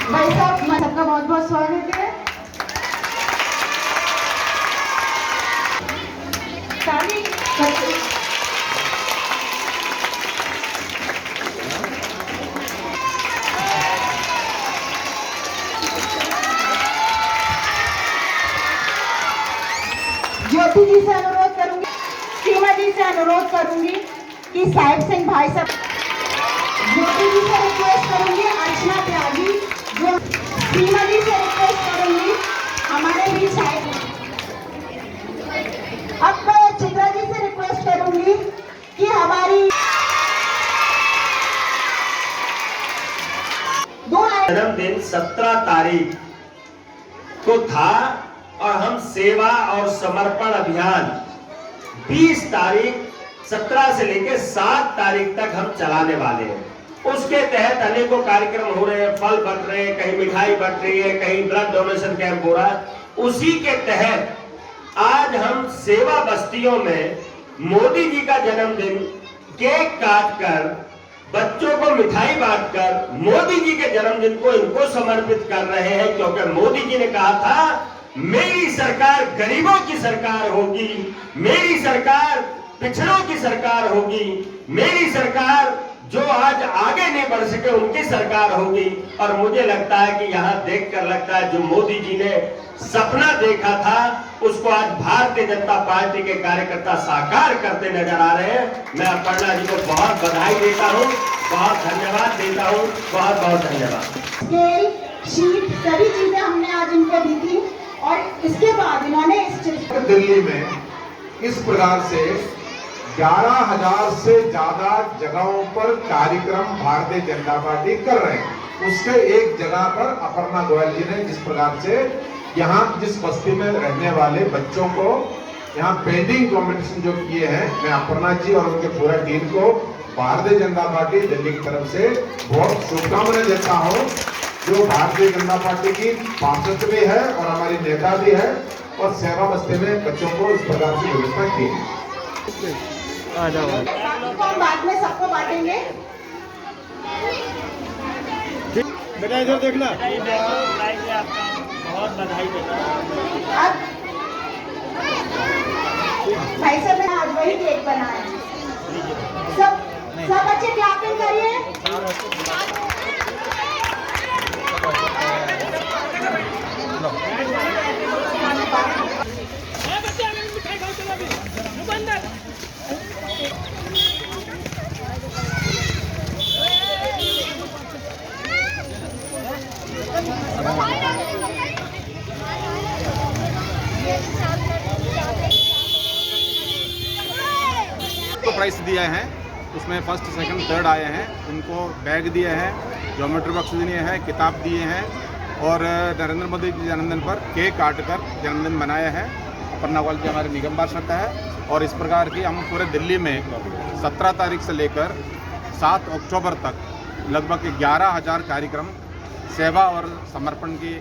भाई साहब सबका बहुत बहुत स्वागत है। ज्योति जी से अनुरोध करूंगी, सीमा जी से अनुरोध करूंगी कि साहिब सिंह भाई साहब, ज्योति जी से रिक्वेस्ट करूंगी, अर्चना त्यागी, जो सीमा जी से रिक्वेस्ट करूंगी हमारे बीच आए। अब मैं चित्रा जी से रिक्वेस्ट करूंगी कि हमारी जन्मदिन 17 तारीख को था और हम सेवा और समर्पण अभियान 20 तारीख 17 से लेकर 7 तारीख तक हम चलाने वाले हैं। उसके तहत अनेकों कार्यक्रम हो रहे हैं, फल बंट रहे हैं, कहीं मिठाई बंट रही है, कहीं ब्लड डोनेशन कैंप हो रहा है। उसी के तहत आज हम सेवा बस्तियों में मोदी जी का जन्मदिन केक काटकर, बच्चों को मिठाई बांटकर मोदी जी के जन्मदिन को इनको समर्पित कर रहे हैं, क्योंकि मोदी जी ने कहा था मेरी सरकार गरीबों की सरकार होगी, मेरी सरकार पिछड़ों की सरकार होगी, मेरी सरकार जो आज आगे नहीं बढ़ सके उनकी सरकार होगी। और मुझे लगता है कि यहाँ देखकर लगता है जो मोदी जी ने सपना देखा था उसको आज भारतीय जनता पार्टी के कार्यकर्ता साकार करते नजर आ रहे हैं। मैं अपर्णा जी को बहुत बधाई देता हूँ, बहुत धन्यवाद देता हूँ, बहुत बहुत धन्यवाद। स्केल, शीट, सभी चीजें हमने आज इनको दी थी और इसके बाद इन्होंने दिल्ली में इस प्रकार से 11,000 से ज्यादा जगहों पर कार्यक्रम भारतीय जनता पार्टी कर रहे हैं। उसके एक जगह पर अपर्णा गोयल जी ने जिस प्रकार से यहाँ जिस बस्ती में रहने वाले बच्चों को यहाँ पेंटिंग कॉम्पिटिशन जो किए हैं, मैं अपर्णा जी और उनके पूरा टीम को भारतीय जनता पार्टी दिल्ली की तरफ से बहुत शुभकामनाएं देता हूँ। जो भारतीय जनता पार्टी की पार्षद भी है और हमारी नेता भी है और सेवा बस्ती में बच्चों को इस प्रकार से व्यवस्था की है। बाद में सबको बांटेंगे। बेटा इधर देखना, बहुत बधाई देता हूं। अब भाई साहब ने आज वही केक बनाया। सब बच्चे क्लैपिंग करिए। तो प्राइस दिए हैं, उसमें फर्स्ट सेकंड थर्ड आए हैं, उनको बैग दिए हैं, ज्योमेट्री बॉक्स दिए हैं, किताब दिए हैं और नरेंद्र मोदी के जन्मदिन पर केक काटकर जन्मदिन मनाया है। अपर्णा गोयल जी हमारे निगम पार्षद है और इस प्रकार की हम पूरे दिल्ली में 17 तारीख से लेकर 7 अक्टूबर तक लगभग 11,000 कार्यक्रम सेवा और समर्पण की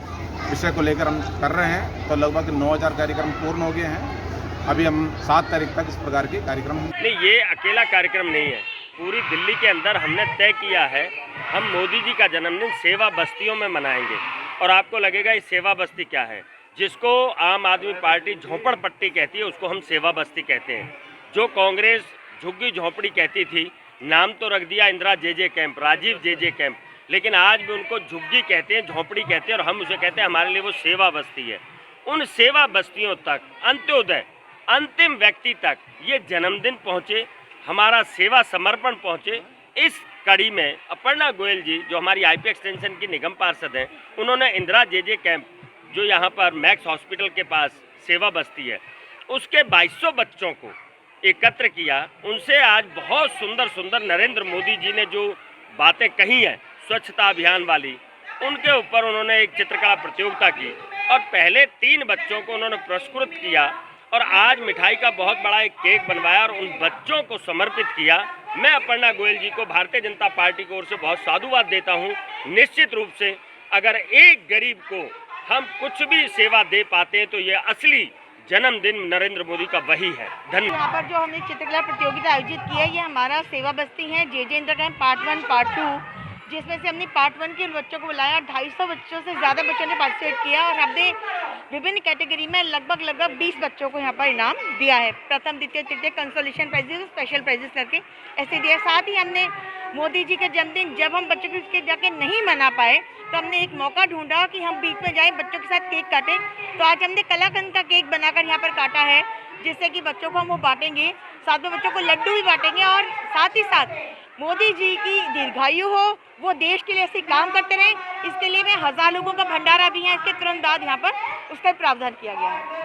विषय को लेकर हम कर रहे हैं। तो लगभग 9,000 कार्यक्रम पूर्ण हो गए हैं। अभी हम 7 तारीख तक इस प्रकार के कार्यक्रम नहीं, ये अकेला कार्यक्रम नहीं है, पूरी दिल्ली के अंदर हमने तय किया है हम मोदी जी का जन्मदिन सेवा बस्तियों में मनाएंगे। और आपको लगेगा ये सेवा बस्ती क्या है, जिसको आम आदमी पार्टी झोपड़पट्टी कहती है उसको हम सेवा बस्ती कहते हैं। जो कांग्रेस झुग्गी झोपड़ी कहती थी, नाम तो रख दिया इंदिरा जे कैंप, राजीव जे कैंप, लेकिन आज भी उनको झुग्गी कहते हैं, झोपड़ी कहते हैं और हम उसे कहते हैं हमारे लिए वो सेवा बस्ती है। उन सेवा बस्तियों तक अंत्योदय अंतिम व्यक्ति तक ये जन्मदिन पहुँचे, हमारा सेवा समर्पण पहुँचे। इस कड़ी में अपर्णा गोयल जी जो हमारी आईपी एक्सटेंशन की निगम पार्षद हैं, उन्होंने इंदिरा जे कैंप जो यहाँ पर मैक्स हॉस्पिटल के पास सेवा बस्ती है, उसके 2200 बच्चों को एकत्र किया, उनसे आज बहुत सुंदर सुंदर नरेंद्र मोदी जी ने जो बातें कही हैं स्वच्छता अभियान वाली, उनके ऊपर उन्होंने एक चित्रकला प्रतियोगिता की और पहले 3 बच्चों को उन्होंने पुरस्कृत किया और आज मिठाई का बहुत बड़ा एक केक बनवाया और उन बच्चों को समर्पित किया। मैं अपर्णा गोयल जी को भारतीय जनता पार्टी की ओर से बहुत साधुवाद देता हूं। निश्चित रूप से अगर एक गरीब को हम कुछ भी सेवा दे पाते हैं तो ये असली जन्मदिन नरेंद्र मोदी का वही है। धन्यवाद। यहाँ पर जो हमने चित्रकला प्रतियोगिता आयोजित की है, ये हमारा सेवा बस्ती है जे इंदिरा कैंप पार्ट 1 पार्ट 2, जिसमें से हमने पार्ट 1 के बच्चों को बुलाया। 250 बच्चों से ज़्यादा बच्चों ने पार्टिसिपेट किया और हमने विभिन्न कैटेगरी में लगभग 20 बच्चों को यहाँ पर इनाम दिया है। प्रथम, द्वितीय, तृतीय, कंसोलेशन प्राइजेस, स्पेशल प्राइजेस करके ऐसे दिया। साथ ही हमने मोदी जी के जन्मदिन जब हम बच्चों के जाके नहीं मना पाए तो हमने एक मौका ढूंढा कि हम बीच में जाएं, बच्चों के साथ केक काटें। तो आज हमने कलाकंद का केक बनाकर यहाँ पर काटा है, जिससे कि बच्चों को हम वो बांटेंगे। साथ में बच्चों को लड्डू भी बांटेंगे और साथ ही साथ मोदी जी की दीर्घायु हो, वो देश के लिए ऐसे काम करते रहें, इसके लिए मैं 1000 लोगों का भंडारा भी है, इसके तुरंत बाद यहाँ पर उसका प्रावधान किया गया है।